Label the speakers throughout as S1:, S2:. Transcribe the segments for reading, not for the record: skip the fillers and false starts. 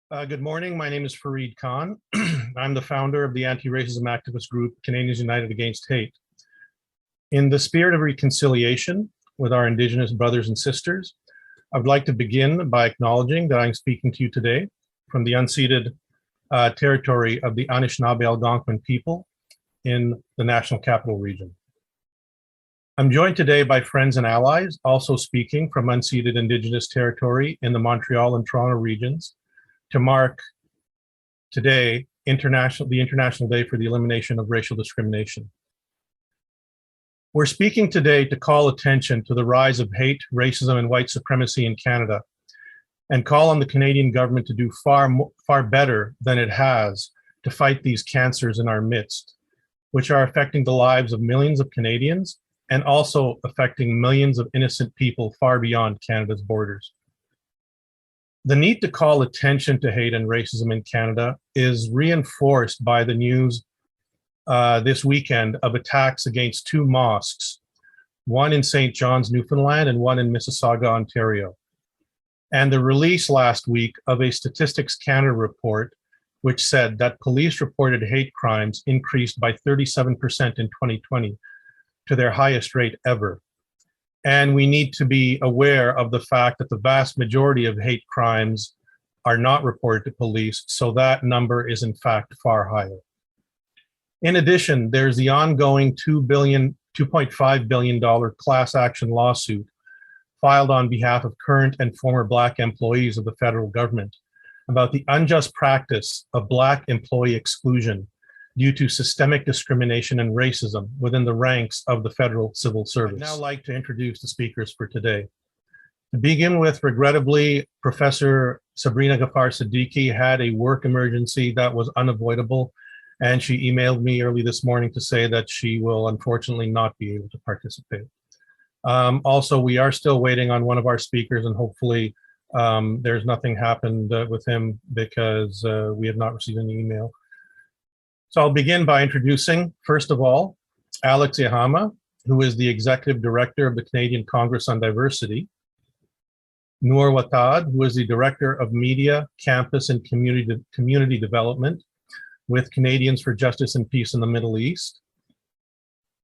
S1: Good morning. My name is Fareed Khan. I'm the founder of the anti-racism activist group, Canadians United Against Hate. In the spirit of reconciliation with our Indigenous brothers and sisters, I would like to begin by acknowledging that I'm speaking to you today from the unceded territory of the Anishinaabe Algonquin people in the National Capital Region. I'm joined today by friends and allies also speaking from unceded Indigenous territory in the Montreal and Toronto regions to mark today the International Day for the Elimination of Racial Discrimination. We're speaking today to call attention to the rise of hate, racism, and white supremacy in Canada, and call on the Canadian government to do far better than it has to fight these cancers in our midst, which are affecting the lives of millions of Canadians and also affecting millions of innocent people far beyond Canada's borders. The need to call attention to hate and racism in Canada is reinforced by the news this weekend of attacks against two mosques, one in St. John's, Newfoundland, and one in Mississauga, Ontario. And the release last week of a Statistics Canada report, which said that police reported hate crimes increased by 37% in 2020 to their highest rate ever. And we need to be aware of the fact that the vast majority of hate crimes are not reported to police, so that number is in fact far higher. In addition, there's the ongoing $2.5 billion class action lawsuit filed on behalf of current and former Black employees of the federal government about the unjust practice of Black employee exclusion due to systemic discrimination and racism within the ranks of the federal civil service. I'd now like to introduce the speakers for today. To begin with, regrettably, Professor Sabrina Ghaffar Siddiqui had a work emergency that was unavoidable, and she emailed me early this morning to say that she will unfortunately not be able to participate. Also, we are still waiting on one of our speakers, and hopefully there's nothing happened with him because we have not received any email. So I'll begin by introducing, first of all, Alex Ihama, who is the Executive Director of the Canadian Congress on Diversity, Nur Watad, who is the Director of Media, Campus, and Community Development with Canadians for Justice and Peace in the Middle East,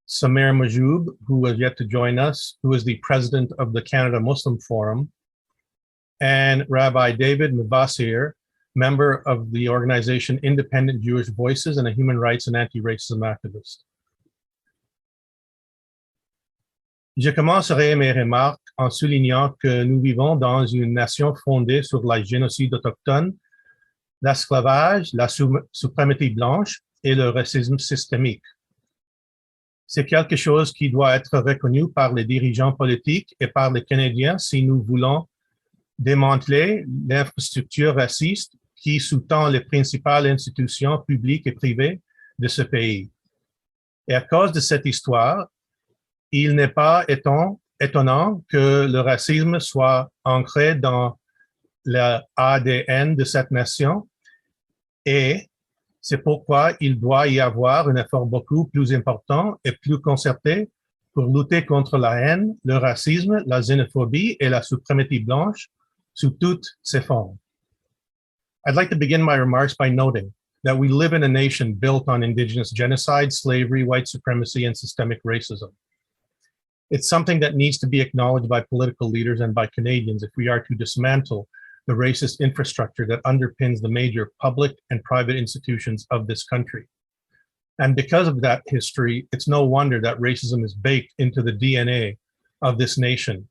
S1: Samer Majoub, who has yet to join us, who is the President of the Canada Muslim Forum, and Rabbi David Mivasair, member of the organization Independent Jewish Voices and a human rights and anti-racism activist. Je commencerai mes remarques en soulignant que nous vivons dans une nation fondée sur le génocide autochtone, l'esclavage, la suprématie blanche et le racisme systémique. C'est quelque chose qui doit être reconnu par les dirigeants politiques et par les Canadiens si nous voulons démanteler l'infrastructure raciste qui sous-tend les principales institutions publiques et privées de ce pays. Et à cause de cette histoire, il n'est pas étonnant que le racisme soit ancré dans l'ADN de cette nation, et c'est pourquoi il doit y avoir un effort beaucoup plus important et plus concerté pour lutter contre la haine, le racisme, la xénophobie et la suprématie blanche sous toutes ses formes. I'd like to begin my remarks by noting that we live in a nation built on Indigenous genocide, slavery, white supremacy, and systemic racism. It's something that needs to be acknowledged by political leaders and by Canadians if we are to dismantle the racist infrastructure that underpins the major public and private institutions of this country. And because of that history, it's no wonder that racism is baked into the DNA of this nation.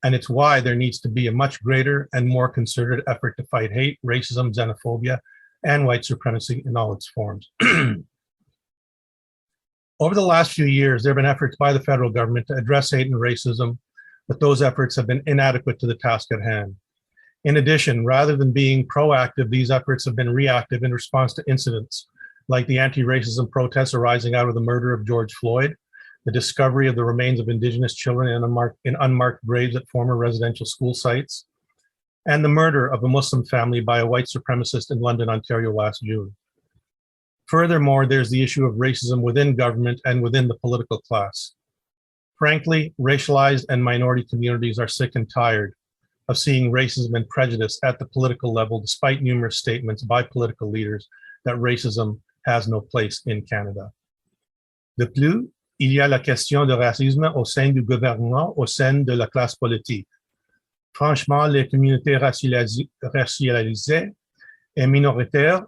S1: And it's why there needs to be a much greater and more concerted effort to fight hate, racism, xenophobia, and white supremacy in all its forms. Over the last few years, there have been efforts by the federal government to address hate and racism, but those efforts have been inadequate to the task at hand. In addition, rather than being proactive, these efforts have been reactive in response to incidents like the anti-racism protests arising out of the murder of George Floyd, the discovery of the remains of Indigenous children in unmarked graves at former residential school sites, and the murder of a Muslim family by a white supremacist in London, Ontario last June. Furthermore, there's the issue of racism within government and within the political class. Frankly, racialized and minority communities are sick and tired of seeing racism and prejudice at the political level, despite numerous statements by political leaders that racism has no place in Canada. De plus, il y a la question de racisme au sein du gouvernement, au sein de la classe politique. Franchement, les communautés racialisées et minoritaires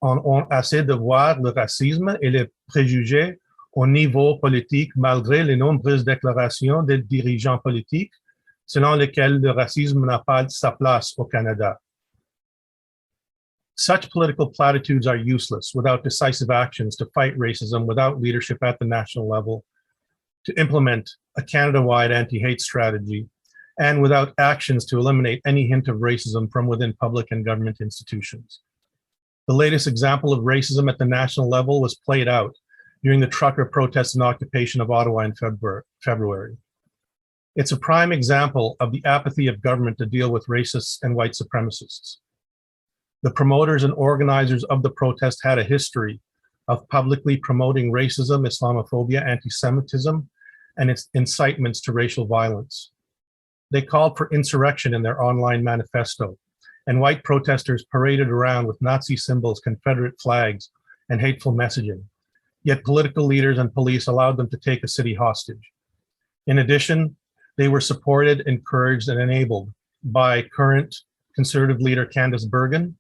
S1: ont assez de voir le racisme et les préjugés au niveau politique, malgré les nombreuses déclarations des dirigeants politiques selon lesquelles le racisme n'a pas sa place au Canada. Such political platitudes are useless without decisive actions to fight racism, without leadership at the national level to implement a Canada-wide anti-hate strategy, and without actions to eliminate any hint of racism from within public and government institutions. The latest example of racism at the national level was played out during the trucker protests and occupation of Ottawa in February. It's a prime example of the apathy of government to deal with racists and white supremacists. The promoters and organizers of the protest had a history of publicly promoting racism, Islamophobia, anti-Semitism, and its incitements to racial violence. They called for insurrection in their online manifesto, and white protesters paraded around with Nazi symbols, Confederate flags, and hateful messaging. Yet political leaders and police allowed them to take a city hostage. In addition, they were supported, encouraged, and enabled by current Conservative leader Candice Bergen,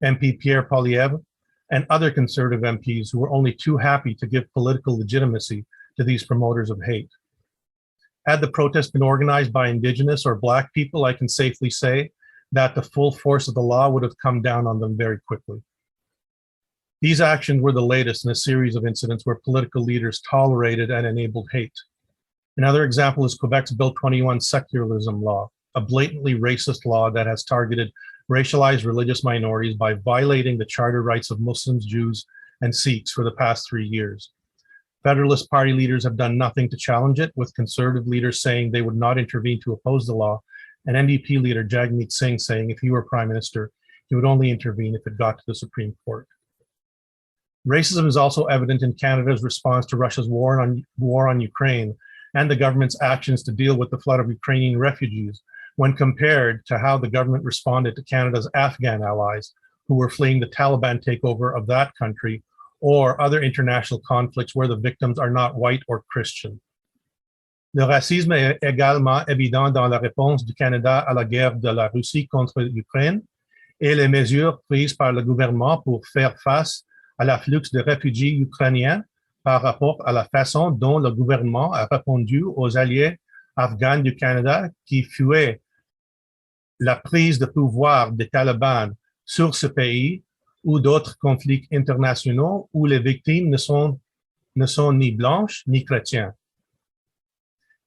S1: MP Pierre Poilievre, and other Conservative MPs who were only too happy to give political legitimacy to these promoters of hate. Had the protest been organized by Indigenous or Black people, I can safely say that the full force of the law would have come down on them very quickly. These actions were the latest in a series of incidents where political leaders tolerated and enabled hate. Another example is Quebec's Bill 21 Secularism law, a blatantly racist law that has targeted racialized religious minorities by violating the charter rights of Muslims, Jews, and Sikhs for the past 3 years. Federalist Party leaders have done nothing to challenge it, with Conservative leaders saying they would not intervene to oppose the law, and NDP leader Jagmeet Singh saying if he were Prime Minister, he would only intervene if it got to the Supreme Court. Racism is also evident in Canada's response to Russia's war on Ukraine and the government's actions to deal with the flood of Ukrainian refugees, when compared to how the government responded to Canada's Afghan allies who were fleeing the Taliban takeover of that country or other international conflicts where the victims are not white or Christian. Le racisme est également évident dans la réponse du Canada à la guerre de la Russie contre l'Ukraine et les mesures prises par le gouvernement pour faire face à l'afflux de réfugiés ukrainiens par rapport à la façon dont le gouvernement a répondu aux alliés afghans du Canada qui fuyaient la prise de pouvoir des talibans sur ce pays ou d'autres conflits internationaux où les victimes ne sont ni blanches ni chrétiens.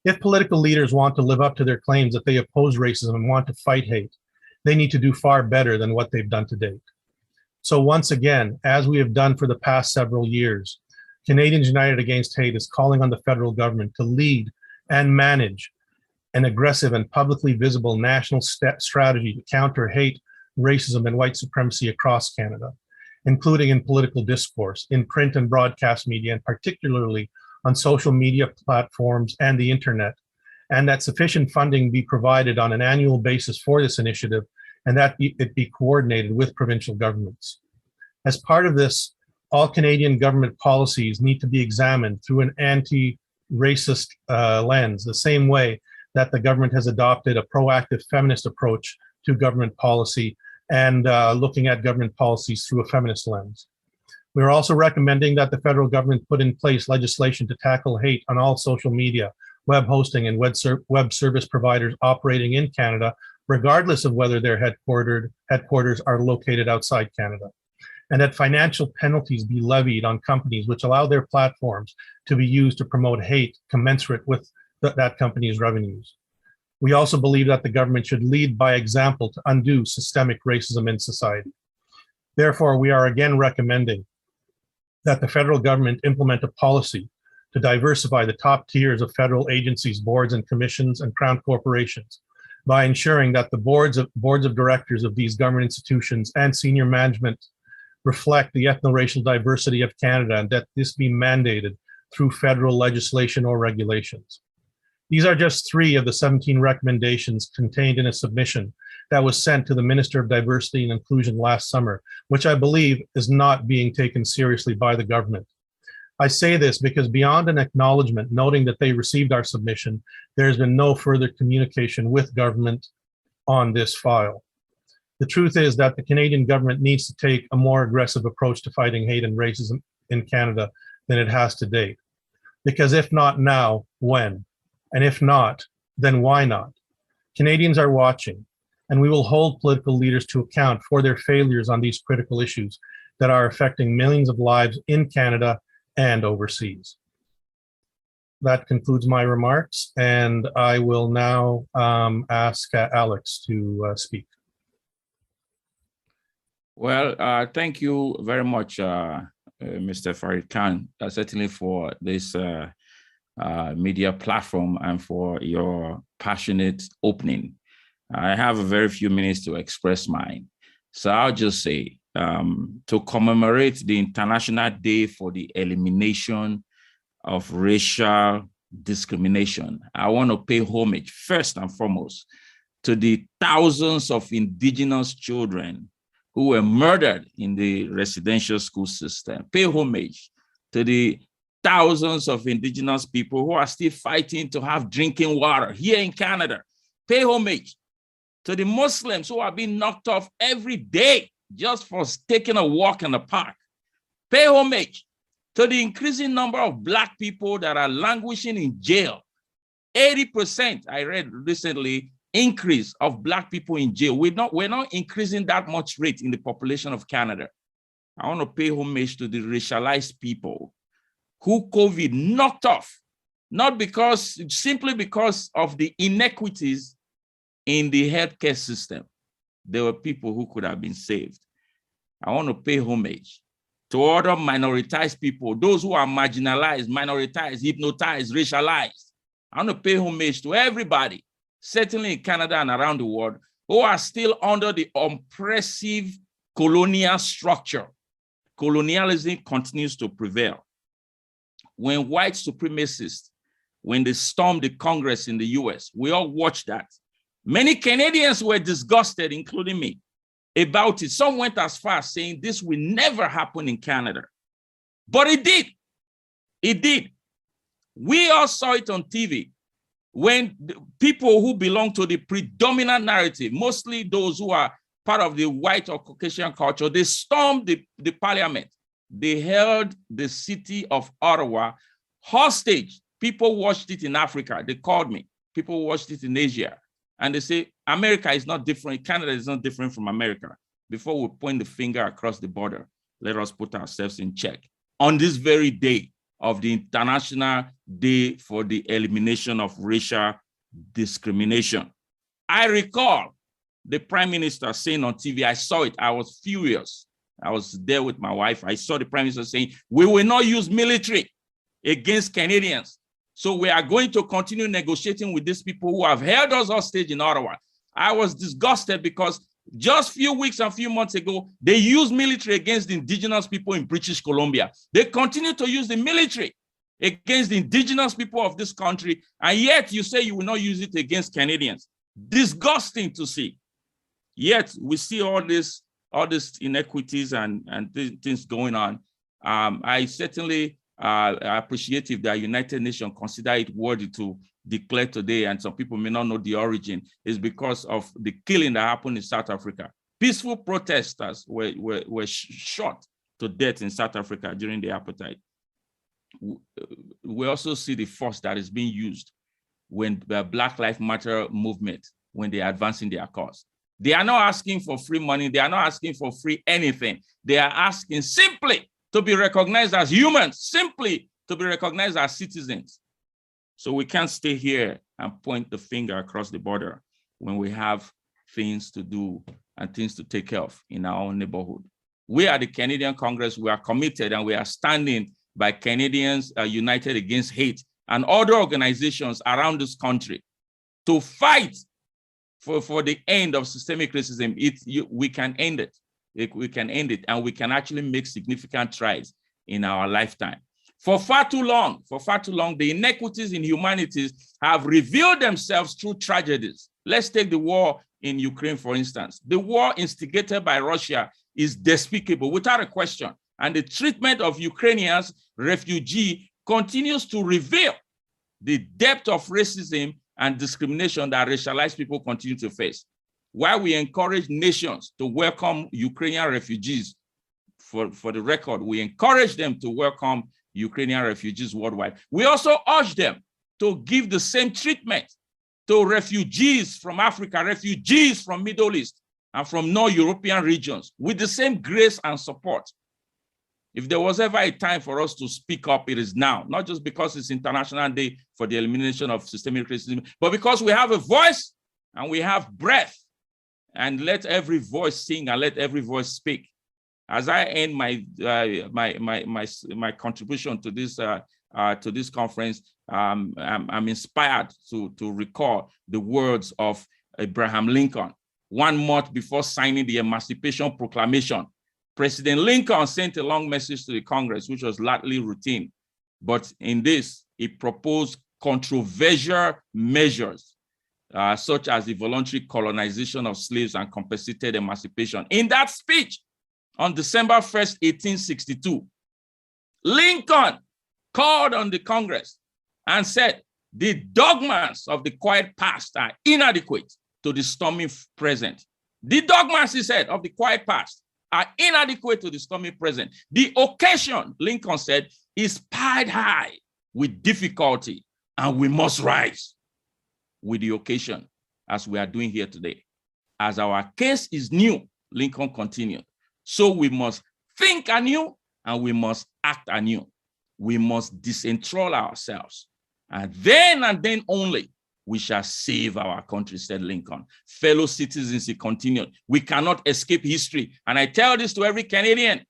S1: If political leaders want to live up to their claims that they oppose racism and want to fight hate, they need to do far better than what they've done to date. So once again, as we have done for the past several years, Canadians United Against Hate is calling on the federal government to lead and manage an aggressive and publicly visible national strategy to counter hate, racism, and white supremacy across Canada, including in political discourse, in print and broadcast media, and particularly on social media platforms and the internet, and that sufficient funding be provided on an annual basis for this initiative, and that it be coordinated with provincial governments. As part of this, all Canadian government policies need to be examined through an anti-racist lens, the same way that the government has adopted a proactive feminist approach to government policy and looking at government policies through a feminist lens. We're also recommending that the federal government put in place legislation to tackle hate on all social media, web hosting, and web service providers operating in Canada, regardless of whether their headquarters are located outside Canada, and that financial penalties be levied on companies which allow their platforms to be used to promote hate commensurate with that company's revenues. We also believe that the government should lead by example to undo systemic racism in society. Therefore, we are again recommending that the federal government implement a policy to diversify the top tiers of federal agencies, boards and commissions, and crown corporations by ensuring that the boards of directors of these government institutions and senior management reflect the ethno-racial diversity of Canada, and that this be mandated through federal legislation or regulations. These are just 3 of the 17 recommendations contained in a submission that was sent to the Minister of Diversity and Inclusion last summer, which I believe is not being taken seriously by the government. I say this because beyond an acknowledgement noting that they received our submission, there has been no further communication with government on this file. The truth is that the Canadian government needs to take a more aggressive approach to fighting hate and racism in Canada than it has to date. Because if not now, when? And if not, then why not? Canadians are watching, and we will hold political leaders to account for their failures on these critical issues that are affecting millions of lives in Canada and overseas. That concludes my remarks, and I will now ask Alex to speak.
S2: Well, thank you very much, Mr. Farid Khan, certainly for this media platform and for your passionate opening. I have a very few minutes to express mine. So I'll just say, to commemorate the International Day for the Elimination of Racial Discrimination, I want to pay homage first and foremost to the thousands of Indigenous children who were murdered in the residential school system. Pay homage to the thousands of Indigenous people who are still fighting to have drinking water here in Canada. Pay homage to the Muslims who are being knocked off every day just for taking a walk in the park. Pay homage to the increasing number of Black people that are languishing in jail. 80%, I read recently, increase of Black people in jail. We're not increasing that much rate in the population of Canada. I want to pay homage to the racialized people who COVID knocked off, simply because of the inequities in the healthcare system. There were people who could have been saved. I want to pay homage to other minoritized people, those who are marginalized, minoritized, hypnotized, racialized. I want to pay homage to everybody, certainly in Canada and around the world, who are still under the oppressive colonial structure. Colonialism continues to prevail. When white supremacists, when they stormed the Congress in the US, we all watched that. Many Canadians were disgusted, including me, about it. Some went as far as saying this will never happen in Canada. But it did. It did. We all saw it on TV when people who belong to the predominant narrative, mostly those who are part of the white or Caucasian culture, they stormed the parliament. They held the city of Ottawa hostage. People watched it in Africa. They called me. People watched it in Asia. And they say, America is not different. Canada is not different from America. Before we point the finger across the border, let us put ourselves in check. On this very day of the International Day for the Elimination of Racial Discrimination, I recall the Prime Minister saying on TV, I saw it, I was furious. I was there with my wife. I saw the Prime Minister saying, we will not use military against Canadians. So we are going to continue negotiating with these people who have held us hostage in Ottawa. I was disgusted because just few weeks and few months ago, they used military against the Indigenous people in British Columbia. They continue to use the military against the Indigenous people of this country, and yet you say you will not use it against Canadians. Disgusting to see. Yet we see all these inequities and things going on. I certainly appreciate if the United Nations consider it worthy to declare today, and some people may not know the origin, is because of the killing that happened in South Africa. Peaceful protesters were shot to death in South Africa during the apartheid. We also see the force that is being used when the Black Lives Matter movement, when they are advancing their cause. They are not asking for free money. They are not asking for free anything. They are asking simply to be recognized as humans, simply to be recognized as citizens. So we can't stay here and point the finger across the border when we have things to do and things to take care of in our own neighborhood. We are the Canadian Congress. We are committed and we are standing by Canadians United Against Hate and other organizations around this country to fight for the end of systemic racism. We can end it. We can end it, and we can actually make significant strides in our lifetime. For far too long, the inequities in humanities have revealed themselves through tragedies. Let's take the war in Ukraine, for instance. The war instigated by Russia is despicable, without a question. And the treatment of Ukrainians, refugees, continues to reveal the depth of racism and discrimination that racialized people continue to face. While we encourage nations to welcome Ukrainian refugees, for the record, we encourage them to welcome Ukrainian refugees worldwide. We also urge them to give the same treatment to refugees from Africa, refugees from Middle East, and from non-European regions with the same grace and support. If there was ever a time for us to speak up, it is now, not just because it's International Day for the Elimination of Systemic Racism, but because we have a voice and we have breath, and let every voice sing and let every voice speak. As I end my contribution to this conference, I'm inspired to recall the words of Abraham Lincoln. 1 month before signing the Emancipation Proclamation, President Lincoln sent a long message to the Congress, which was largely routine. But in this, he proposed controversial measures, such as the voluntary colonization of slaves and compensated emancipation. In that speech, on December 1st, 1862, Lincoln called on the Congress and said, the dogmas of the quiet past are inadequate to the stormy present. The dogmas, he said, of the quiet past are inadequate to the stormy present. The occasion, Lincoln said, is piled high with difficulty, and we must rise with the occasion, as we are doing here today. As our case is new, Lincoln continued, so we must think anew and we must act anew. We must disenthrall ourselves. And then only, we shall save our country, said Lincoln. Fellow citizens, he continued, we cannot escape history. And I tell this to every Canadian,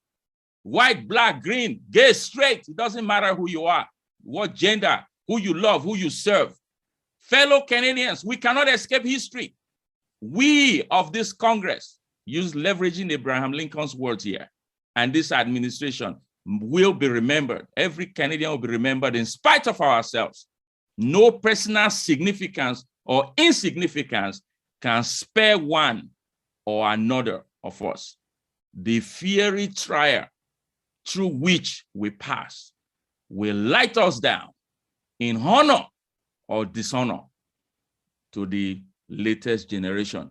S2: white, black, green, gay, straight, it doesn't matter who you are, what gender, who you love, who you serve. Fellow Canadians, we cannot escape history. We of this Congress, use leveraging Abraham Lincoln's words here, and this administration will be remembered. Every Canadian will be remembered in spite of ourselves. No personal significance or insignificance can spare one or another of us. The fiery trial through which we pass will light us down in honor or dishonor to the latest generation.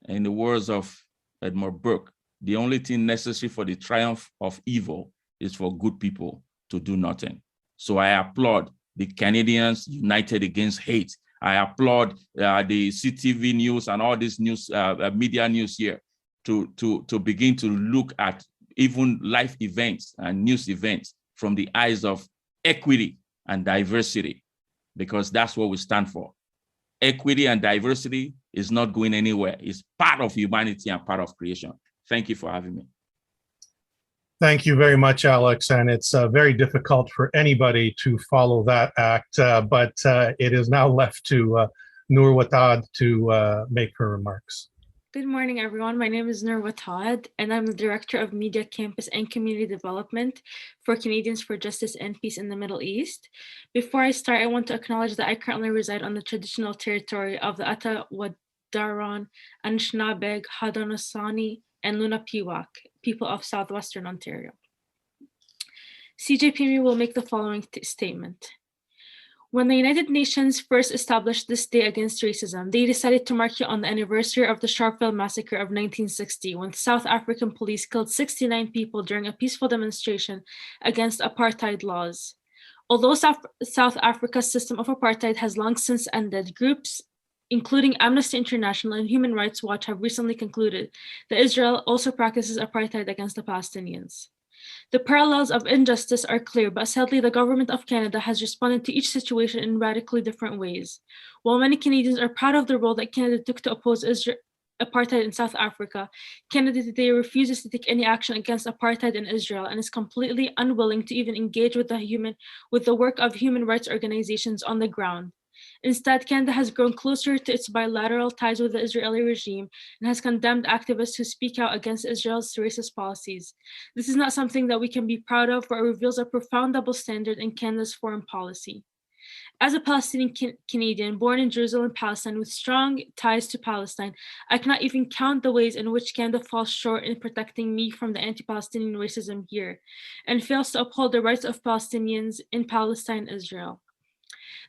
S2: In the words of Edmund Burke, the only thing necessary for the triumph of evil is for good people to do nothing. So I applaud the Canadians united against hate. I applaud the CTV news and all this news, media news here to begin to look at even life events and news events from the eyes of equity and diversity, because that's what we stand for. Equity and diversity is not going anywhere. It's part of humanity and part of creation. Thank you for having me.
S1: Thank you very much, Alex. And it's very difficult for anybody to follow that act, but it is now left to Nur Watad to make her remarks.
S3: Good morning, everyone. My name is Nur Watad, and I'm the Director of Media, Campus, and Community Development for Canadians for Justice and Peace in the Middle East. Before I start, I want to acknowledge that I currently reside on the traditional territory of the Atawadaran, Anishinabeg, Haudenosaunee, and Lenape people of Southwestern Ontario. CJPME will make the following statement. When the United Nations first established this day against racism, they decided to mark it on the anniversary of the Sharpeville Massacre of 1960, when South African police killed 69 people during a peaceful demonstration against apartheid laws. Although South Africa's system of apartheid has long since ended, groups including Amnesty International and Human Rights Watch have recently concluded that Israel also practices apartheid against the Palestinians. The parallels of injustice are clear, but sadly, the government of Canada has responded to each situation in radically different ways. While many Canadians are proud of the role that Canada took to oppose apartheid in South Africa, Canada today refuses to take any action against apartheid in Israel and is completely unwilling to even engage with the work of human rights organizations on the ground. Instead, Canada has grown closer to its bilateral ties with the Israeli regime and has condemned activists who speak out against Israel's racist policies. This is not something that we can be proud of, for it reveals a profound double standard in Canada's foreign policy. As a Palestinian Canadian born in Jerusalem, Palestine, with strong ties to Palestine, I cannot even count the ways in which Canada falls short in protecting me from the anti-Palestinian racism here, and fails to uphold the rights of Palestinians in Palestine, Israel.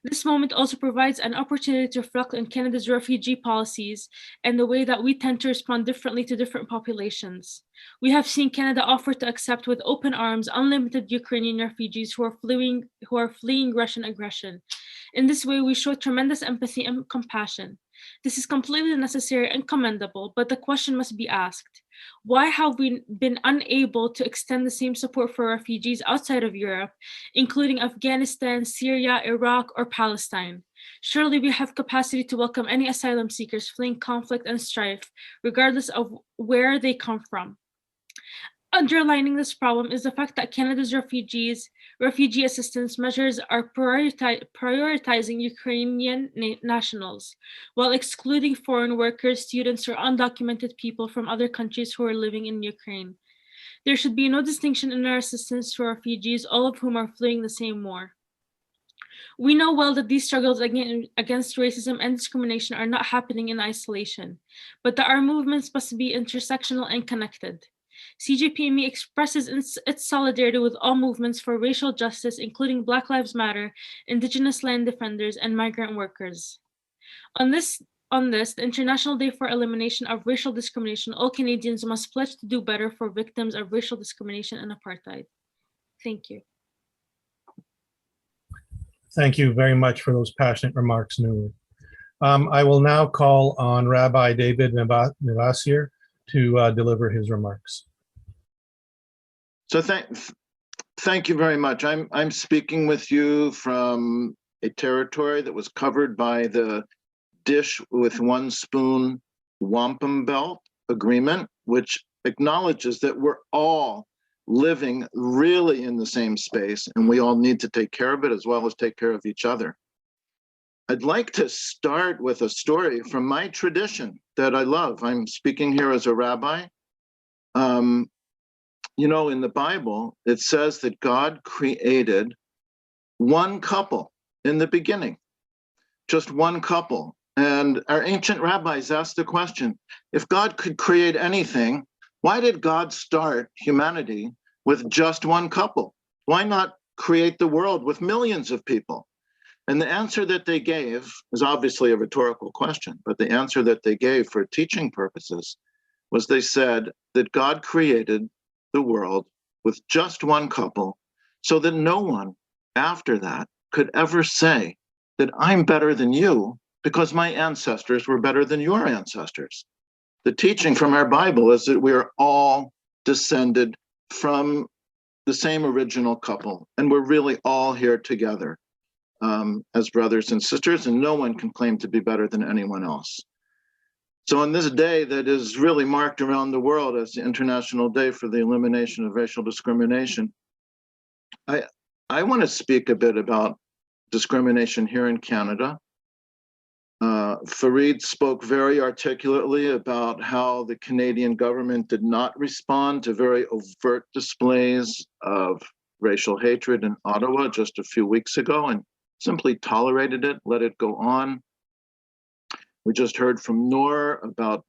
S3: This moment also provides an opportunity to reflect on Canada's refugee policies and the way that we tend to respond differently to different populations. We have seen Canada offer to accept with open arms unlimited Ukrainian refugees who are fleeing Russian aggression. In this way, we show tremendous empathy and compassion. This is completely necessary and commendable, but the question must be asked: why have we been unable to extend the same support for refugees outside of Europe, including Afghanistan, Syria, Iraq, or Palestine? Surely we have capacity to welcome any asylum seekers fleeing conflict and strife, regardless of where they come from. Underlining this problem is the fact that Canada's refugee assistance measures are prioritizing Ukrainian nationals, while excluding foreign workers, students, or undocumented people from other countries who are living in Ukraine. There should be no distinction in our assistance to refugees, all of whom are fleeing the same war. We know well that these struggles against racism and discrimination are not happening in isolation, but that our movements must be intersectional and connected. CJPME expresses its solidarity with all movements for racial justice, including Black Lives Matter, Indigenous land defenders, and migrant workers. On this, the International Day for Elimination of Racial Discrimination, all Canadians must pledge to do better for victims of racial discrimination and apartheid. Thank you.
S1: Thank you very much for those passionate remarks, Nur. I will now call on Rabbi David Mivasair to deliver his remarks.
S4: So thank you very much. I'm speaking with you from a territory that was covered by the dish with one spoon wampum belt agreement, which acknowledges that we're all living really in the same space and we all need to take care of it as well as take care of each other. I'd like to start with a story from my tradition that I love. I'm speaking here as a rabbi. You know, in the Bible, it says that God created one couple in the beginning, just one couple. And our ancient rabbis asked the question, if God could create anything, why did God start humanity with just one couple? Why not create the world with millions of people? And the answer that they gave is obviously a rhetorical question, but the answer that they gave for teaching purposes was they said that God created the world with just one couple so that no one after that could ever say that I'm better than you because my ancestors were better than your ancestors. The teaching from our Bible is that we are all descended from the same original couple, and we're really all here together as brothers and sisters, and no one can claim to be better than anyone else. So on this day that is really marked around the world as the International Day for the Elimination of Racial Discrimination, I want to speak a bit about discrimination here in Canada. Fareed spoke very articulately about how the Canadian government did not respond to very overt displays of racial hatred in Ottawa just a few weeks ago and simply tolerated it, let it go on. We just heard from Nur about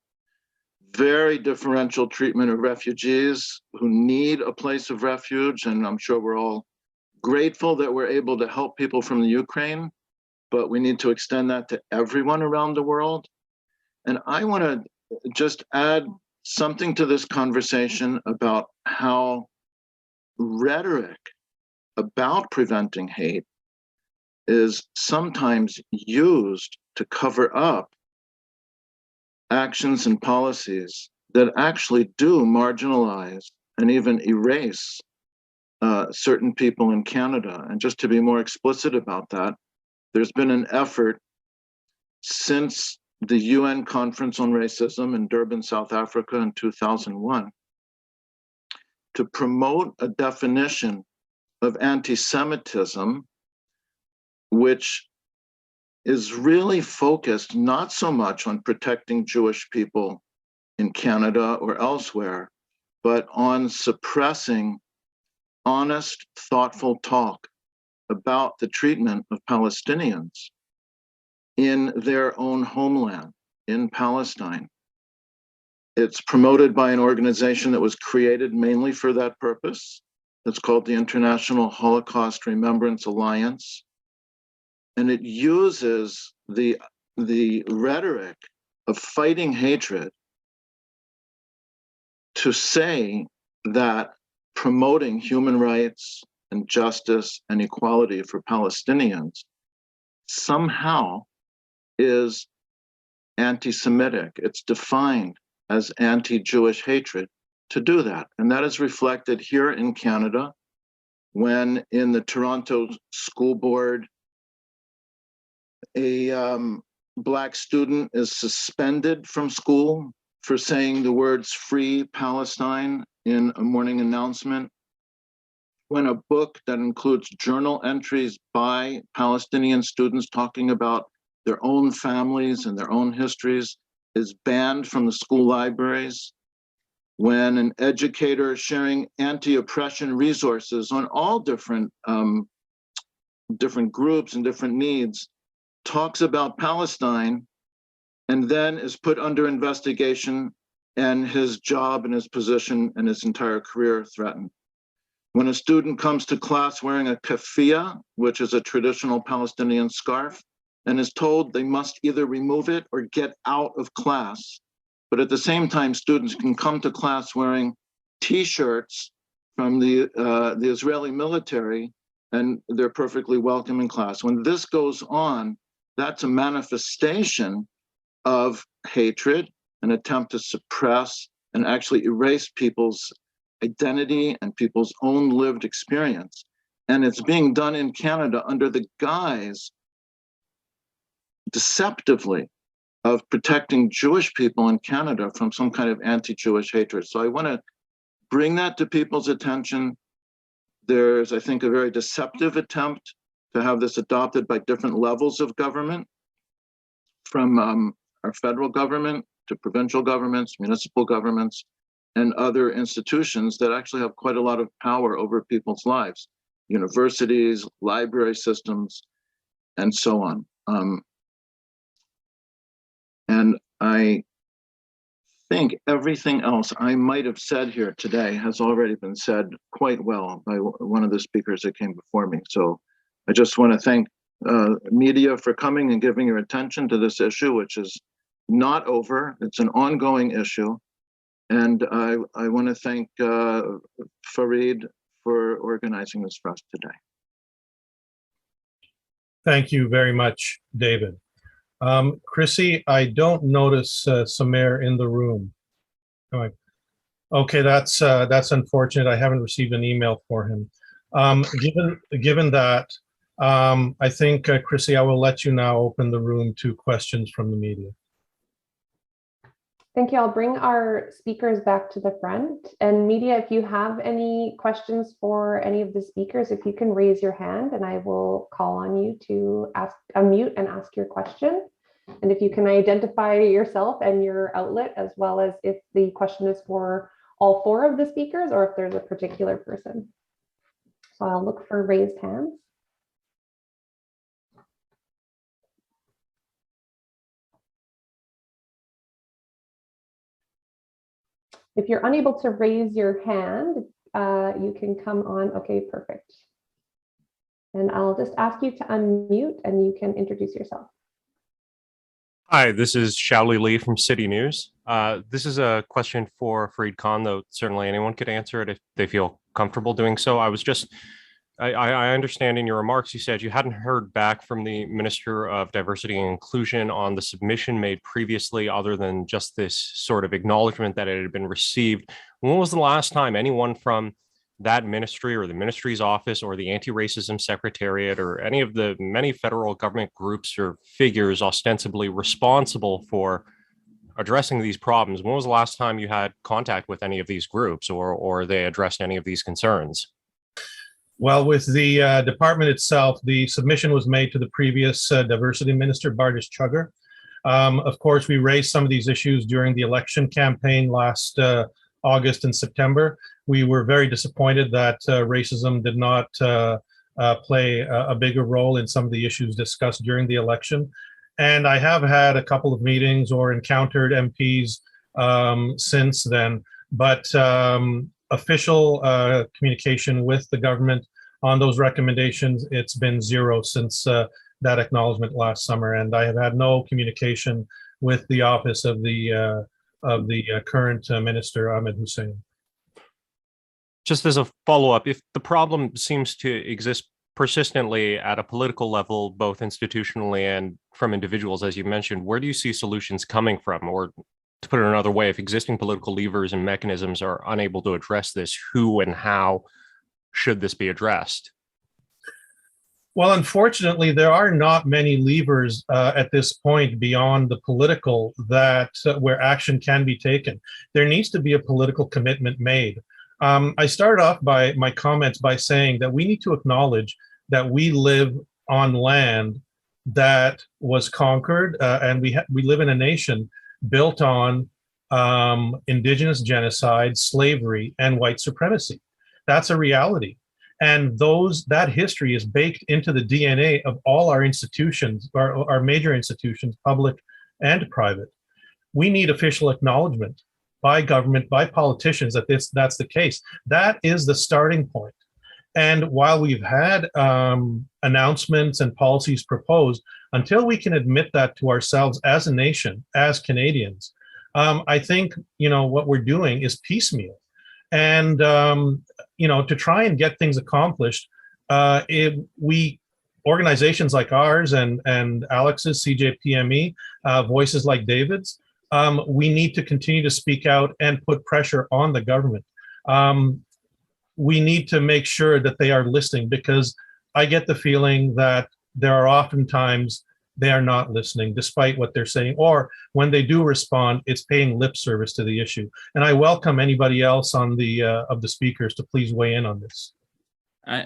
S4: very differential treatment of refugees who need a place of refuge, and I'm sure we're all grateful that we're able to help people from the Ukraine, but we need to extend that to everyone around the world. And I want to just add something to this conversation about how rhetoric about preventing hate is sometimes used to cover up actions and policies that actually do marginalize and even erase certain people in Canada. And just to be more explicit about that, there's been an effort since the UN Conference on Racism in Durban, South Africa in 2001 to promote a definition of anti-Semitism, which is really focused not so much on protecting Jewish people in Canada or elsewhere, but on suppressing honest, thoughtful talk about the treatment of Palestinians in their own homeland, in Palestine. It's promoted by an organization that was created mainly for that purpose. It's called the International Holocaust Remembrance Alliance. And it uses the rhetoric of fighting hatred to say that promoting human rights and justice and equality for Palestinians somehow is anti-Semitic. It's defined as anti-Jewish hatred to do that. And that is reflected here in Canada when in the Toronto School Board, a Black student is suspended from school for saying the words "Free Palestine" in a morning announcement, when a book that includes journal entries by Palestinian students talking about their own families and their own histories is banned from the school libraries, when an educator sharing anti-oppression resources on all different groups and different needs talks about Palestine and then is put under investigation and his job and his position and his entire career threatened. When a student comes to class wearing a keffiyeh, which is a traditional Palestinian scarf, and is told they must either remove it or get out of class. But at the same time, students can come to class wearing T-shirts from the Israeli military, and they're perfectly welcome in class. When this goes on, that's a manifestation of hatred, an attempt to suppress and actually erase people's identity and people's own lived experience. And it's being done in Canada under the guise, deceptively, of protecting Jewish people in Canada from some kind of anti-Jewish hatred. So I want to bring that to people's attention. There's, I think, a very deceptive attempt to have this adopted by different levels of government, from our federal government to provincial governments, municipal governments, and other institutions that actually have quite a lot of power over people's lives, universities, library systems, and so on. And I think everything else I might have said here today has already been said quite well by one of the speakers that came before me. So I just want to thank media for coming and giving your attention to this issue, which is not over. It's an ongoing issue. And I want to thank Fareed for organizing this for us today.
S1: Thank you very much, David. Chrissy, I don't notice Samer in the room. Okay, that's unfortunate. I haven't received an email for him. Given that, I think, Chrissy, I will let you now open the room to questions from the media.
S5: Thank you. I'll bring our speakers back to the front. And media, if you have any questions for any of the speakers, if you can raise your hand and I will call on you to unmute and ask your question. And if you can identify yourself and your outlet, as well as if the question is for all four of the speakers or if there's a particular person. So I'll look for raised hands. If you're unable to raise your hand, you can come on. Okay, perfect. And I'll just ask you to unmute and you can introduce yourself.
S6: Hi, this is Shaoli Lee from City News. This is a question for Fareed Khan, though certainly anyone could answer it if they feel comfortable doing so. I understand in your remarks you said you hadn't heard back from the Minister of Diversity and Inclusion on the submission made previously, other than just this sort of acknowledgement that it had been received. When was the last time anyone from that ministry or the ministry's office or the Anti-Racism Secretariat or any of the many federal government groups or figures ostensibly responsible for addressing these problems, when was the last time you had contact with any of these groups or they addressed any of these concerns?
S1: Well, with the department itself, the submission was made to the previous diversity minister, Bardish Chugger. Of course, we raised some of these issues during the election campaign last August and September. We were very disappointed that racism did not play a bigger role in some of the issues discussed during the election. And I have had a couple of meetings or encountered MPs since then, but official communication with the government on those recommendations, it's been zero since that acknowledgement last summer. And I have had no communication with the office of the current minister, Ahmed Hussein.
S6: Just as a follow-up, if the problem seems to exist persistently at a political level, both institutionally and from individuals, as you mentioned, where do you see solutions coming from? Or to put it another way, if existing political levers and mechanisms are unable to address this, who and how should this be addressed?
S1: Well, unfortunately, there are not many levers at this point beyond the political that where action can be taken. There needs to be a political commitment made. I started off by my comments by saying that we need to acknowledge that we live on land that was conquered, and we live in a nation built on indigenous genocide, slavery, and white supremacy. That's a reality. And that history is baked into the DNA of all our institutions, our major institutions, public and private. We need official acknowledgement by government, by politicians that that's the case. That is the starting point. And while we've had announcements and policies proposed, until we can admit that to ourselves as a nation, as Canadians, I think, what we're doing is piecemeal. And, to try and get things accomplished, organizations like ours and Alex's, CJPME, voices like David's, we need to continue to speak out and put pressure on the government. We need to make sure that they are listening, because I get the feeling that there are oftentimes they are not listening despite what they're saying, or when they do respond, it's paying lip service to the issue. And I welcome anybody else on the of the speakers to please weigh in on this.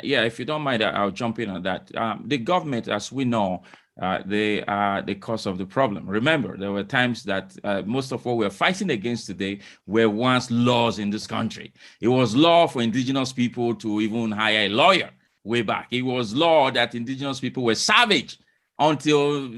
S2: Yeah, if you don't mind, I'll jump in on that. The government, as we know, they are the cause of the problem. Remember, there were times that most of what we're fighting against today were once laws in this country. It was law for indigenous people to even hire a lawyer way back. It was law that indigenous people were savage until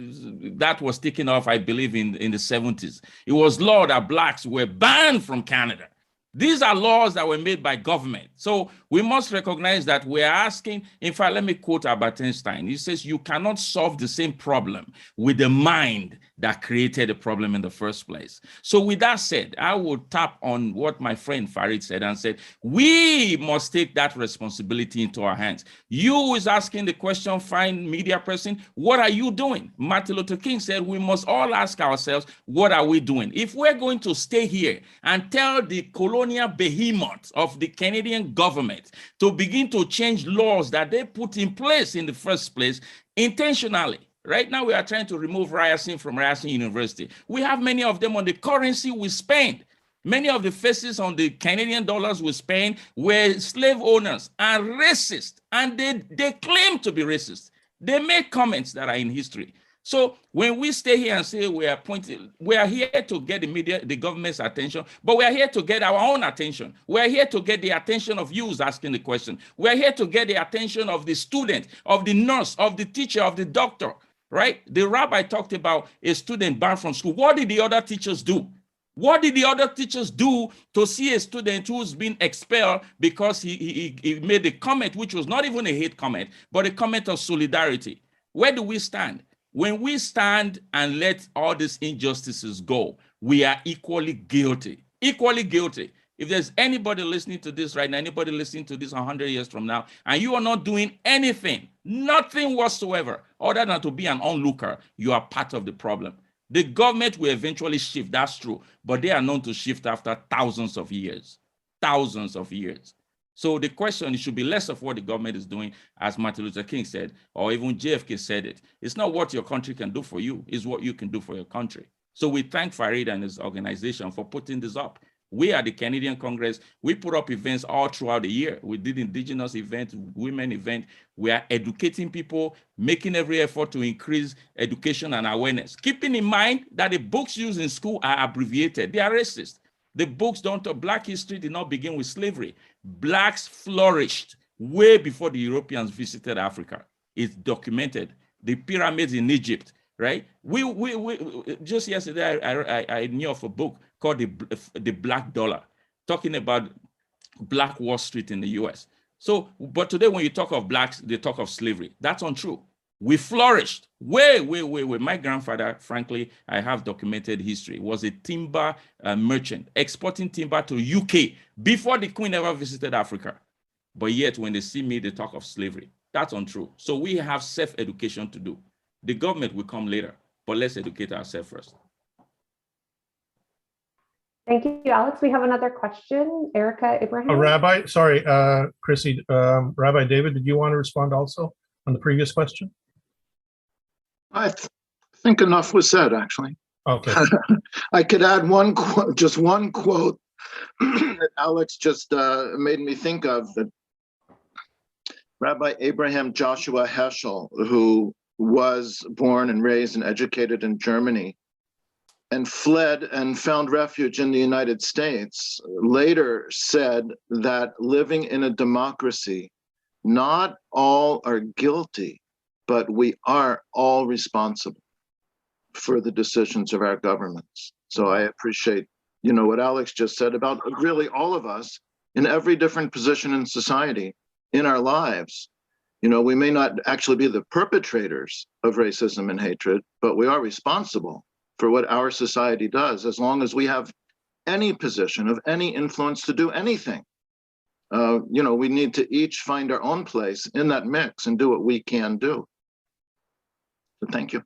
S2: that was taken off, I believe, in the 70s. It was law that blacks were banned from Canada. These are laws that were made by government. So we must recognize that we're asking, in fact, let me quote Albert Einstein. He says, you cannot solve the same problem with the mind that created the problem in the first place. So with that said, I will tap on what my friend Farid said and said, we must take that responsibility into our hands. You who is asking the question, fine media person, what are you doing? Martin Luther King said, we must all ask ourselves, what are we doing? If we're going to stay here and tell the colonial behemoth of the Canadian government to begin to change laws that they put in place in the first place intentionally. Right now, we are trying to remove Ryerson from Ryerson University. We have many of them on the currency we spend. Many of the faces on the Canadian dollars we spend were slave owners and racist, and they claim to be racist. They make comments that are in history. So when we stay here and say we are here to get the government's attention, but we are here to get our own attention. We are here to get the attention of you who's asking the question. We are here to get the attention of the student, of the nurse, of the teacher, of the doctor, right? The rabbi talked about a student banned from school. What did the other teachers do? What did the other teachers do to see a student who's been expelled because he made a comment, which was not even a hate comment, but a comment of solidarity? Where do we stand? When we stand and let all these injustices go, we are equally guilty, equally guilty. If there's anybody listening to this right now, anybody listening to this 100 years from now, and you are not doing anything, nothing whatsoever, other than to be an onlooker, you are part of the problem. The government will eventually shift, that's true, but they are known to shift after thousands of years, thousands of years. So the question should be less of what the government is doing, as Martin Luther King said, or even JFK said it. It's not what your country can do for you, it's what you can do for your country. So we thank Farid and his organization for putting this up. We at the Canadian Congress, we put up events all throughout the year. We did Indigenous events, women event. We are educating people, making every effort to increase education and awareness. Keeping in mind that the books used in school are abbreviated. They are racist. The books don't talk. Black history did not begin with slavery. Blacks flourished way before the Europeans visited Africa. It's documented. The pyramids in Egypt, right? We just yesterday, I knew of a book called the Black Dollar, talking about Black Wall Street in the US. So, but today when you talk of blacks, they talk of slavery. That's untrue. We flourished way. My grandfather, frankly, I have documented history, was a timber merchant, exporting timber to UK before the Queen ever visited Africa. But yet when they see me, they talk of slavery. That's untrue. So we have self-education to do. The government will come later, but let's educate ourselves first.
S5: Thank you, Alex. We have another question. Erica Ibrahim.
S1: Rabbi, sorry, Chrissy, Rabbi David, did you want to respond also on the previous question?
S4: I think enough was said, actually.
S1: Okay.
S4: I could add one quote, just one quote that Alex just made me think of, that Rabbi Abraham Joshua Heschel, who was born and raised and educated in Germany and fled and found refuge in the United States, later said that living in a democracy, not all are guilty, but we are all responsible for the decisions of our governments. So I appreciate, what Alex just said about really all of us in every different position in society, in our lives. We may not actually be the perpetrators of racism and hatred, but we are responsible for what our society does, as long as we have any position of any influence to do anything. We need to each find our own place in that mix and do what we can do. So thank you.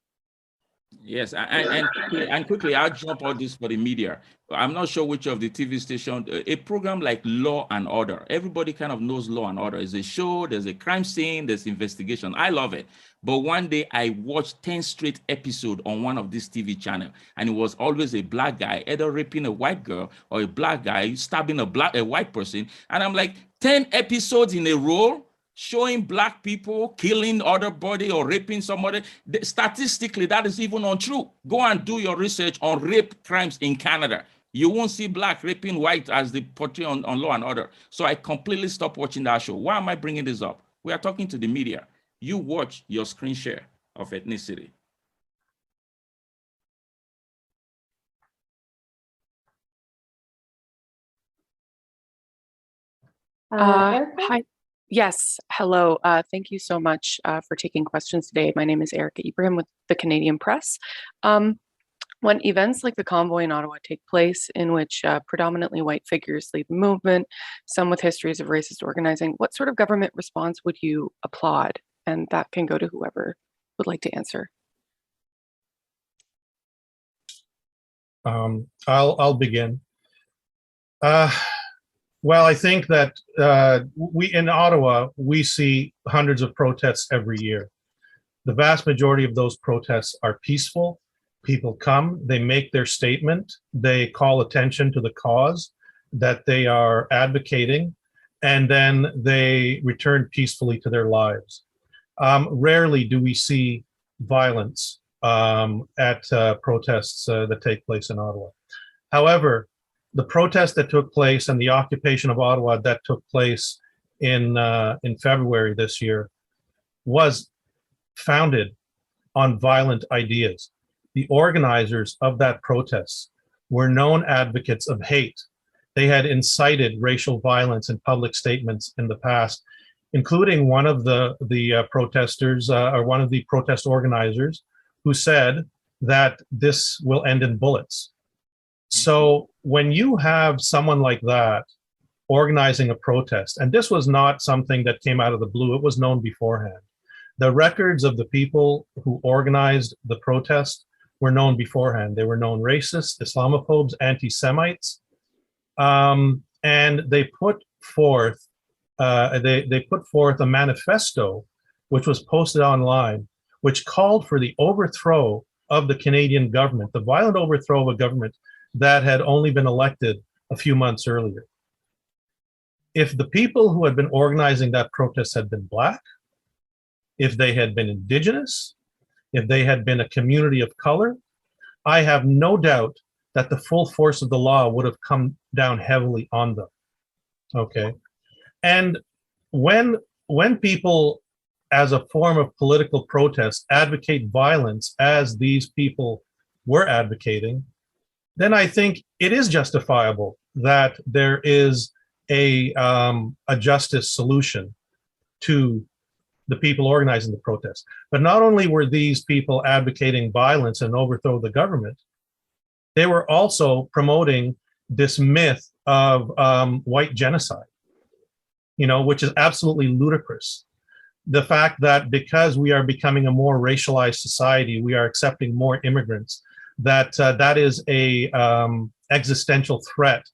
S2: Yes, and quickly, I'll jump on this for the media. I'm not sure which of the TV station, a program like Law and Order. Everybody kind of knows Law and Order. It's a show, there's a crime scene, there's investigation. I love it. But one day I watched 10 straight episodes on one of these TV channels, and it was always a black guy either raping a white girl or a black guy stabbing a white person. And I'm like, 10 episodes in a row showing black people killing other body or raping somebody. Statistically, that is even untrue. Go and do your research on rape crimes in Canada. You won't see black raping white as they portray on Law and Order. So I completely stopped watching that show. Why am I bringing this up? We are talking to the media. You watch your screen share of ethnicity.
S7: Hi. Yes, hello. Thank you so much for taking questions today. My name is Erica Ibrahim with the Canadian Press. When events like the convoy in Ottawa take place, in which predominantly white figures lead the movement, some with histories of racist organizing, what sort of government response would you applaud? And that can go to whoever would like to answer.
S1: I'll begin. Well, I think that we in Ottawa, we see hundreds of protests every year. The vast majority of those protests are peaceful. People come, they make their statement, they call attention to the cause that they are advocating, and then they return peacefully to their lives. Rarely do we see violence at protests that take place in Ottawa. However, the protest that took place and the occupation of Ottawa that took place in February this year was founded on violent ideas. The organizers of that protest were known advocates of hate. They had incited racial violence in public statements in the past, including one of the protesters or one of the protest organizers who said that this will end in bullets. So when you have someone like that organizing a protest, and this was not something that came out of the blue, it was known beforehand. The records of the people who organized the protest were known beforehand. They were known racists, Islamophobes, anti-Semites, and they put forth a manifesto which was posted online, which called for the overthrow of the Canadian government, the violent overthrow of a government that had only been elected a few months earlier. If the people who had been organizing that protest had been Black, if they had been Indigenous, if they had been a community of color, I have no doubt that the full force of the law would have come down heavily on them. Okay. And when people, as a form of political protest, advocate violence as these people were advocating, then I think it is justifiable that there is a justice solution to the people organizing the protest. But not only were these people advocating violence and overthrow the government, they were also promoting this myth of white genocide, which is absolutely ludicrous. The fact that because we are becoming a more racialized society, we are accepting more immigrants, that is a existential threat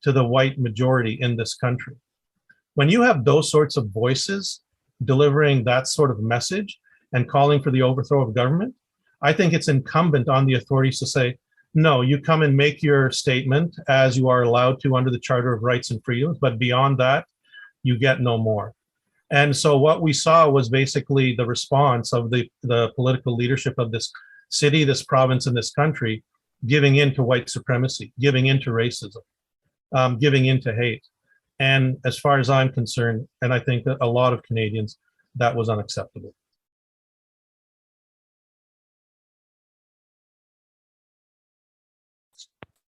S1: to the white majority in this country. When you have those sorts of voices delivering that sort of message and calling for the overthrow of government, I think it's incumbent on the authorities to say, no, you come and make your statement as you are allowed to under the Charter of Rights and Freedoms, but beyond that, you get no more. And so what we saw was basically the response of the political leadership of this city, this province, and this country giving in to white supremacy, giving in to racism, giving in to hate. And as far as I'm concerned, and I think that a lot of Canadians, that was unacceptable.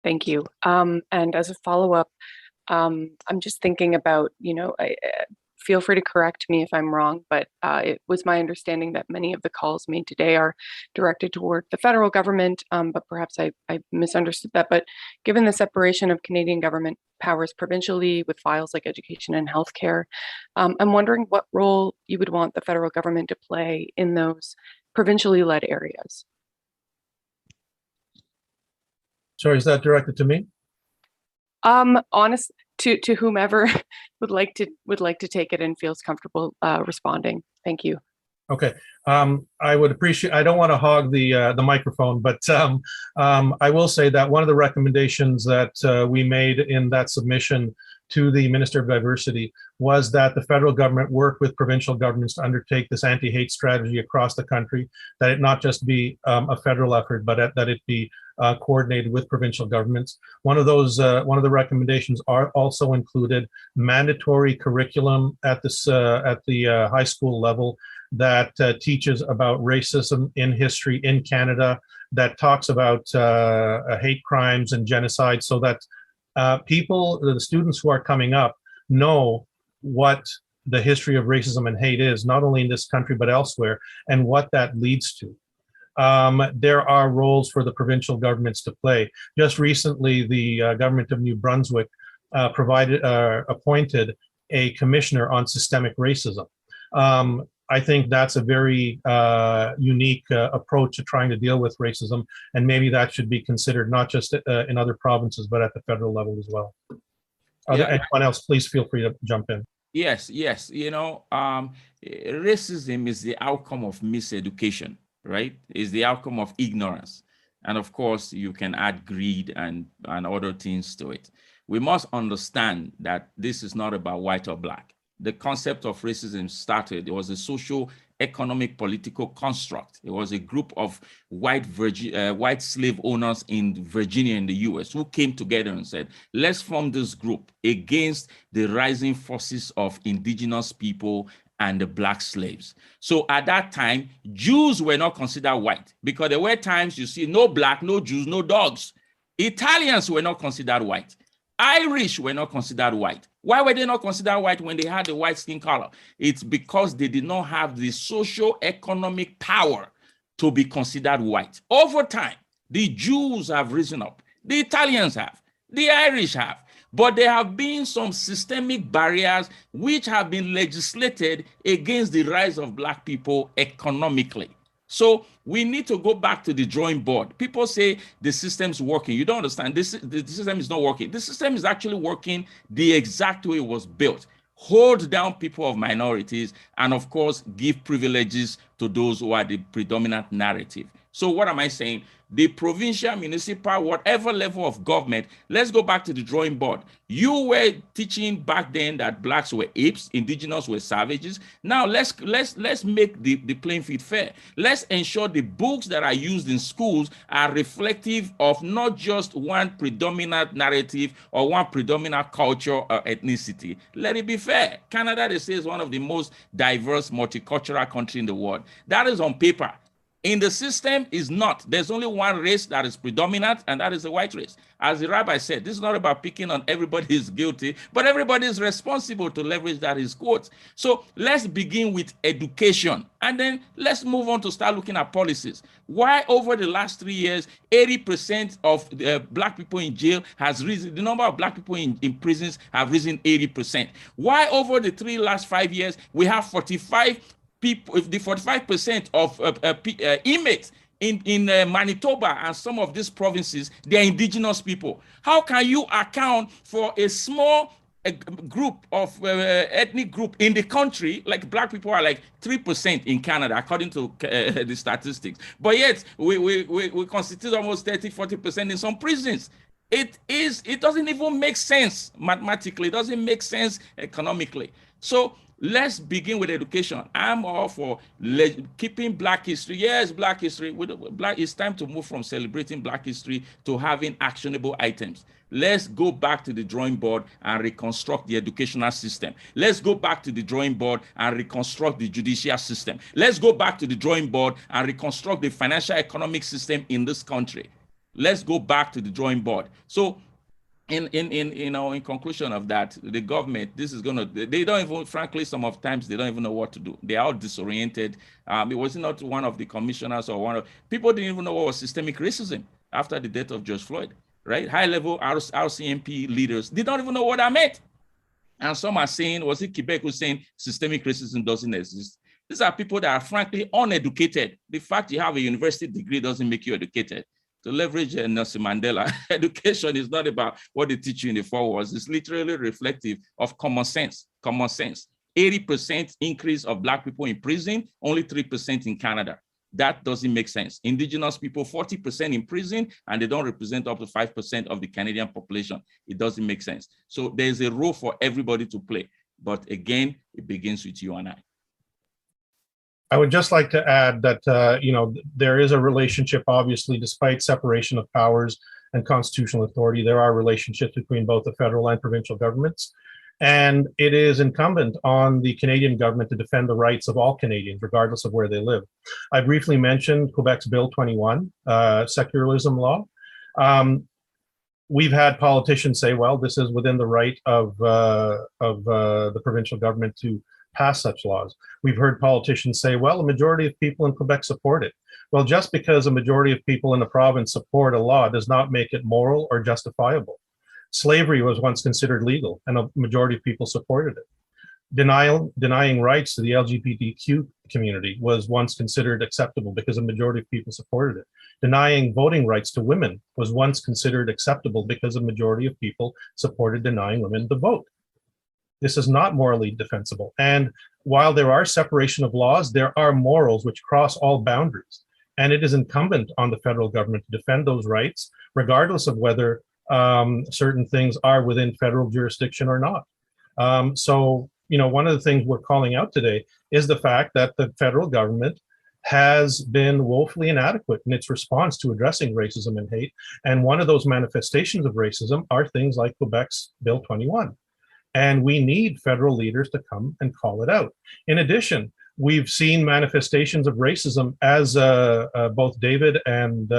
S7: Thank you. And as a follow-up, I'm just thinking about, feel free to correct me if I'm wrong, but it was my understanding that many of the calls made today are directed toward the federal government, but perhaps I misunderstood that. But given the separation of Canadian government powers provincially with files like education and healthcare, I'm wondering what role you would want the federal government to play in those provincially led areas.
S1: Sorry, is that directed to me?
S7: Honest to whomever would like to take it and feels comfortable responding. Thank you.
S1: Okay, I would appreciate. I don't want to hog the microphone, but I will say that one of the recommendations that we made in that submission to the Minister of Diversity was that the federal government work with provincial governments to undertake this anti-hate strategy across the country, that it not just be a federal effort, but that it be coordinated with provincial governments. One of the recommendations also included mandatory curriculum at the high school level that teaches about racism in history in Canada, that talks about hate crimes and genocide, so that the students who are coming up, know what the history of racism and hate is, not only in this country, but elsewhere, and what that leads to. There are roles for the provincial governments to play. Just recently, the government of New Brunswick appointed a commissioner on systemic racism. I think that's a very unique approach to trying to deal with racism, and maybe that should be considered not just in other provinces, but at the federal level as well. Anyone else, please feel free to jump in.
S2: Yes. Racism is the outcome of miseducation, right? It's the outcome of ignorance. And of course, you can add greed and other things to it. We must understand that this is not about white or black. The concept of racism started, it was a social, economic, political construct. It was a group of white slave owners in Virginia in the US who came together and said, let's form this group against the rising forces of indigenous people and the black slaves. So at that time, Jews were not considered white because there were times you see no black, no Jews, no dogs. Italians were not considered white. Irish were not considered white. Why were they not considered white when they had the white skin color? It's because they did not have the socio-economic power to be considered white. Over time, the Jews have risen up. The Italians have. The Irish have. But there have been some systemic barriers which have been legislated against the rise of black people economically. So we need to go back to the drawing board. People say the system's working. You don't understand. The system is not working. The system is actually working the exact way it was built. Hold down people of minorities and, of course, give privileges to those who are the predominant narrative. So what am I saying? The provincial, municipal, whatever level of government, let's go back to the drawing board. You were teaching back then that blacks were apes, indigenous were savages. Now let's make the playing field fair. Let's ensure the books that are used in schools are reflective of not just one predominant narrative or one predominant culture or ethnicity. Let it be fair. Canada, they say, is one of the most diverse multicultural countries in the world. That is on paper. In the system is not. There's only one race that is predominant, and that is the white race. As the rabbi said, this is not about picking on everybody who's guilty, but everybody is responsible to leverage that his quotes. So let's begin with education, and then let's move on to start looking at policies. Why over the last 3 years, 80% of black people in jail has risen, the number of black people in prisons have risen 80%. Why over the last 5 years, we have 45 people, the 45% of inmates in Manitoba and some of these provinces, they're indigenous people. How can you account for a small group of ethnic group in the country, like black people are like 3% in Canada, according to the statistics, but yet we constitute almost 30-40% in some prisons? It doesn't even make sense mathematically, it doesn't make sense economically. So let's begin with education. I'm all for keeping Black history. Yes, Black history. It's time to move from celebrating Black history to having actionable items. Let's go back to the drawing board and reconstruct the educational system. Let's go back to the drawing board and reconstruct the judicial system. Let's go back to the drawing board and reconstruct the financial economic system in this country. Let's go back to the drawing board. So in conclusion of that, the government, they don't even, frankly, some of times they don't even know what to do. They are all disoriented. It was not one of the commissioners or people didn't even know what was systemic racism after the death of George Floyd, right? High-level RCMP leaders, they don't even know what that meant. And some are saying, was it Quebec who's saying systemic racism doesn't exist? These are people that are frankly uneducated. The fact you have a university degree doesn't make you educated. To leverage Nelson Mandela, education is not about what they teach you in the 4 walls. It's literally reflective of common sense. Common sense. 80% increase of Black people in prison, only 3% in Canada. That doesn't make sense. Indigenous people, 40% in prison, and they don't represent up to 5% of the Canadian population. It doesn't make sense. So there's a role for everybody to play. But again, it begins with you and I.
S1: I would just like to add that, there is a relationship, obviously, despite separation of powers and constitutional authority, there are relationships between both the federal and provincial governments. And it is incumbent on the Canadian government to defend the rights of all Canadians, regardless of where they live. I briefly mentioned Quebec's Bill 21, secularism law. We've had politicians say, well, this is within the right of the provincial government to pass such laws. We've heard politicians say, well, a majority of people in Quebec support it. Well, just because a majority of people in the province support a law does not make it moral or justifiable. Slavery was once considered legal, and a majority of people supported it. Denying rights to the LGBTQ community was once considered acceptable because a majority of people supported it. Denying voting rights to women was once considered acceptable because a majority of people supported denying women the vote. This is not morally defensible. And while there are separation of laws, there are morals which cross all boundaries. And it is incumbent on the federal government to defend those rights, regardless of whether certain things are within federal jurisdiction or not. So, one of the things we're calling out today is the fact that the federal government has been woefully inadequate in its response to addressing racism and hate. And one of those manifestations of racism are things like Quebec's Bill 21. And we need federal leaders to come and call it out. In addition, we've seen manifestations of racism, as both David and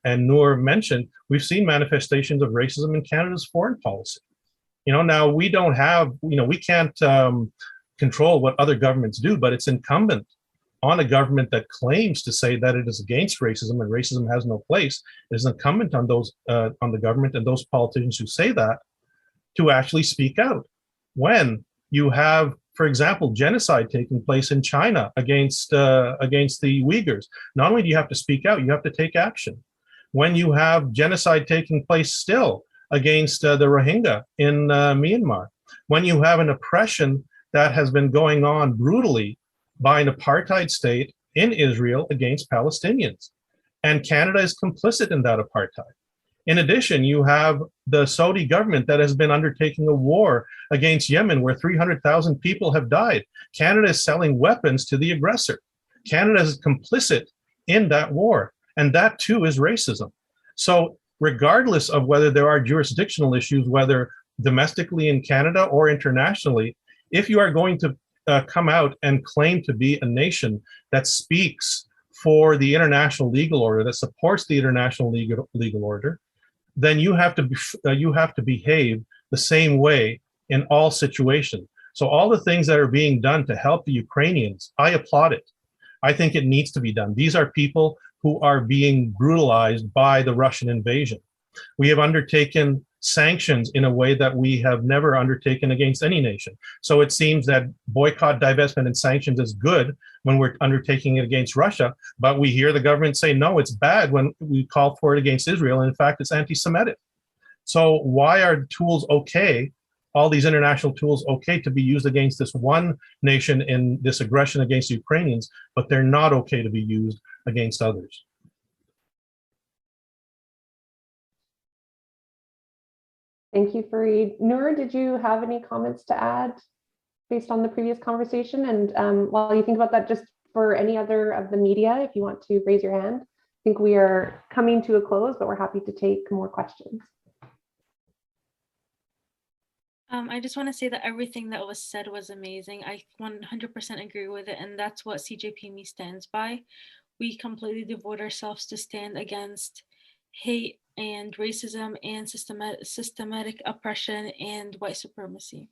S1: Nur mentioned. We've seen manifestations of racism in Canada's foreign policy. Now we don't have, we can't control what other governments do, but it's incumbent on a government that claims to say that it is against racism and racism has no place. It is incumbent on on the government and those politicians who say that to actually speak out. When you have, for example, genocide taking place in China against the Uyghurs, not only do you have to speak out, you have to take action. When you have genocide taking place still against the Rohingya in Myanmar, when you have an oppression that has been going on brutally by an apartheid state in Israel against Palestinians, And Canada is complicit in that apartheid. In addition, you have the Saudi government that has been undertaking a war against Yemen where 300,000 people have died. Canada is selling weapons to the aggressor. Canada is complicit in that war, and that too is racism. So regardless of whether there are jurisdictional issues, whether domestically in Canada or internationally, if you are going to come out and claim to be a nation that speaks for the international legal order, that supports the international legal order, then you have to behave the same way in all situations. So all the things that are being done to help the Ukrainians, I applaud it. I think it needs to be done. These are people who are being brutalized by the Russian invasion. We have undertaken sanctions in a way that we have never undertaken against any nation. So it seems that boycott, divestment, and sanctions is good when we're undertaking it against Russia, but we hear the government say, no, it's bad when we call for it against Israel, and in fact, it's anti-Semitic. So why are tools okay, all these international tools okay to be used against this one nation in this aggression against the Ukrainians, but they're not okay to be used against others?
S5: Thank you, Fareed. Nur, did you have any comments to add based on the previous conversation? And while you think about that, just for any other of the media, if you want to raise your hand, I think we are coming to a close, but we're happy to take more questions.
S3: I just want to say that everything that was said was amazing. I 100% agree with it, and that's what CJPME stands by. We completely devote ourselves to stand against hate and racism and systematic oppression and white supremacy.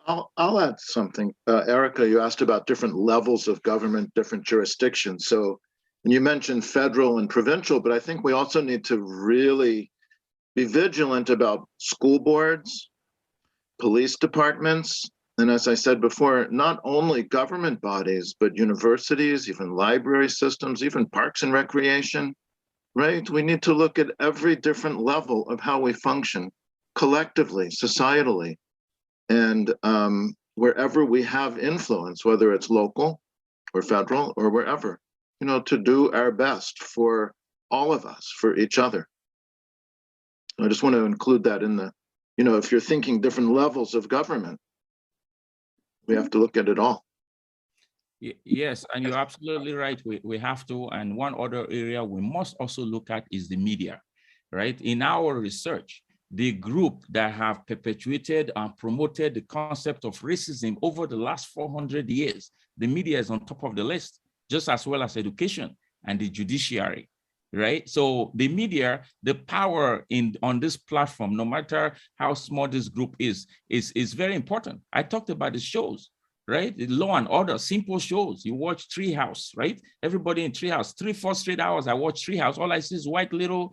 S4: I'll add something. Erica, you asked about different levels of government, different jurisdictions. So, and you mentioned federal and provincial, but I think we also need to really be vigilant about school boards, police departments, and as I said before, not only government bodies, but universities, even library systems, even parks and recreation, right? We need to look at every different level of how we function collectively, societally, and wherever we have influence, whether it's local or federal or wherever, you know, to do our best for all of us, for each other. I just want to include that in the, you know, if you're thinking different levels of government, we have to look at it all.
S2: Yes, and you're absolutely right. We have to. And one other area we must also look at is the media, right? In our research, the group that have perpetuated and promoted the concept of racism over the last 400 years, the media is on top of the list, just as well as education and the judiciary, right? So the media, the power on this platform, no matter how small this group is very important. I talked about the shows, right? The Law and Order, simple shows. You watch Treehouse, right? Everybody in Treehouse, 3-4 straight hours, I watch Treehouse. All I see is white little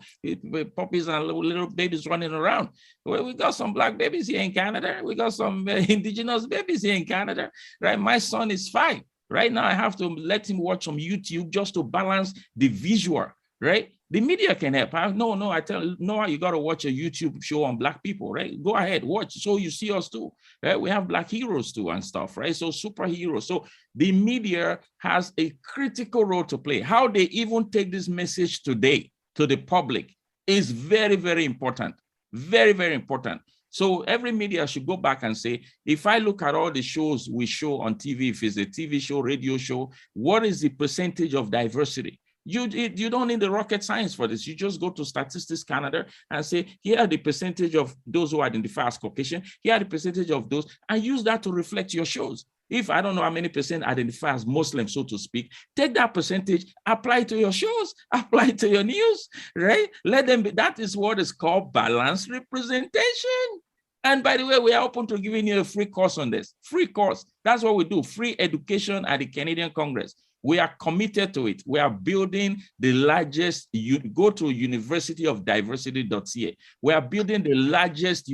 S2: puppies and little babies running around. Well, we got some Black babies here in Canada. We got some indigenous babies here in Canada, right? My son is 5. Right now, I have to let him watch some YouTube just to balance the visual, right? The media can help. I tell Noah, you got to watch a YouTube show on Black people, right? Go ahead, watch, so you see us too, right? We have Black heroes too and stuff, right? So superheroes. So the media has a critical role to play. How they even take this message today to the public is very, very important. Very, very important. So every media should go back and say, if I look at all the shows we show on TV, if it's a TV show, radio show, what is the percentage of diversity? You don't need the rocket science for this. You just go to Statistics Canada and say, here are the percentage of those who identify as Caucasian, here are the percentage of those, and use that to reflect your shows. If I don't know how many percent identify as Muslim, so to speak, take that percentage, apply it to your shows, apply it to your news, right? Let them be. That is what is called balanced representation. And by the way, we are open to giving you a free course on this. Free course. That's what we do. Free education at the Canadian Congress. We are committed to it. We are building the largest, go to universityofdiversity.ca. We are building the largest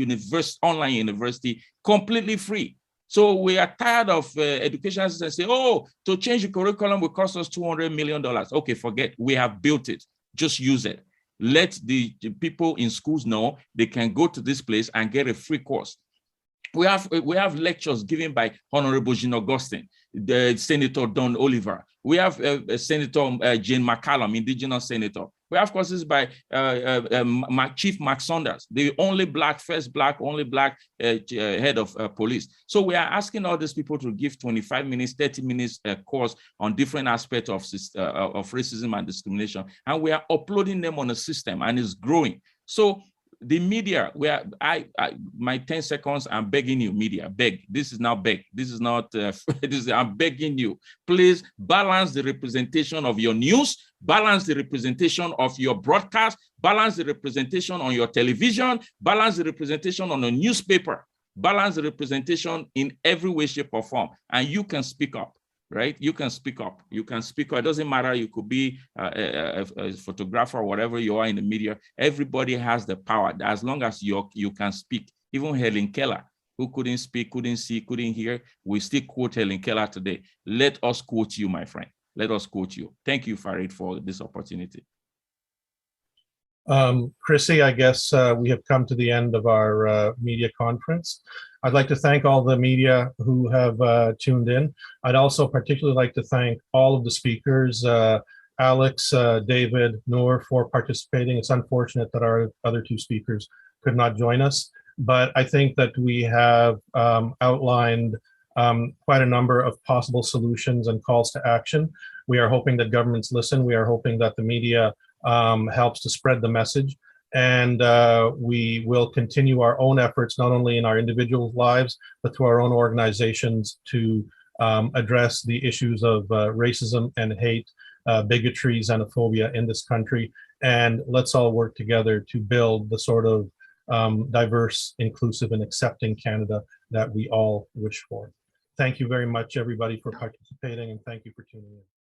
S2: online university completely free. So we are tired of education systems say, oh, to change the curriculum will cost us $200 million. Okay, forget, we have built it. Just use it. Let the people in schools know they can go to this place and get a free course. We have lectures given by Honorable Jean Augustine, the Senator Don Oliver, We have Senator Jane McCallum, Indigenous Senator. We have courses by Chief Mark Saunders, the only black, only black head of police. So we are asking all these people to give 25 minutes, 30 minutes course on different aspects of racism and discrimination. And we are uploading them on a system, and it's growing. So the media, where my 10 seconds, I'm begging you, media, beg. This is now beg. This is not, I'm begging you. Please balance the representation of your news, balance the representation of your broadcast, balance the representation on your television, balance the representation on a newspaper, balance the representation in every way, shape, or form. And you can speak up. Right? You can speak up. You can speak up. It doesn't matter. You could be a photographer or whatever you are in the media. Everybody has the power as long as you can speak. Even Helen Keller, who couldn't speak, couldn't see, couldn't hear, we still quote Helen Keller today. Let us quote you, my friend. Let us quote you. Thank you, Farid, for this opportunity.
S1: Chrissy, I guess we have come to the end of our media conference. I'd like to thank all the media who have tuned in. I'd also particularly like to thank all of the speakers, Alex, David, Nur, for participating. It's unfortunate that our other two speakers could not join us, but I think that we have outlined quite a number of possible solutions and calls to action. We are hoping that governments listen. We are hoping that the media helps to spread the message. And we will continue our own efforts, not only in our individual lives, but through our own organizations to address the issues of racism and hate, bigotry, xenophobia in this country. And let's all work together to build the sort of diverse, inclusive, and accepting Canada that we all wish for. Thank you very much, everybody, for participating, and thank you for tuning in.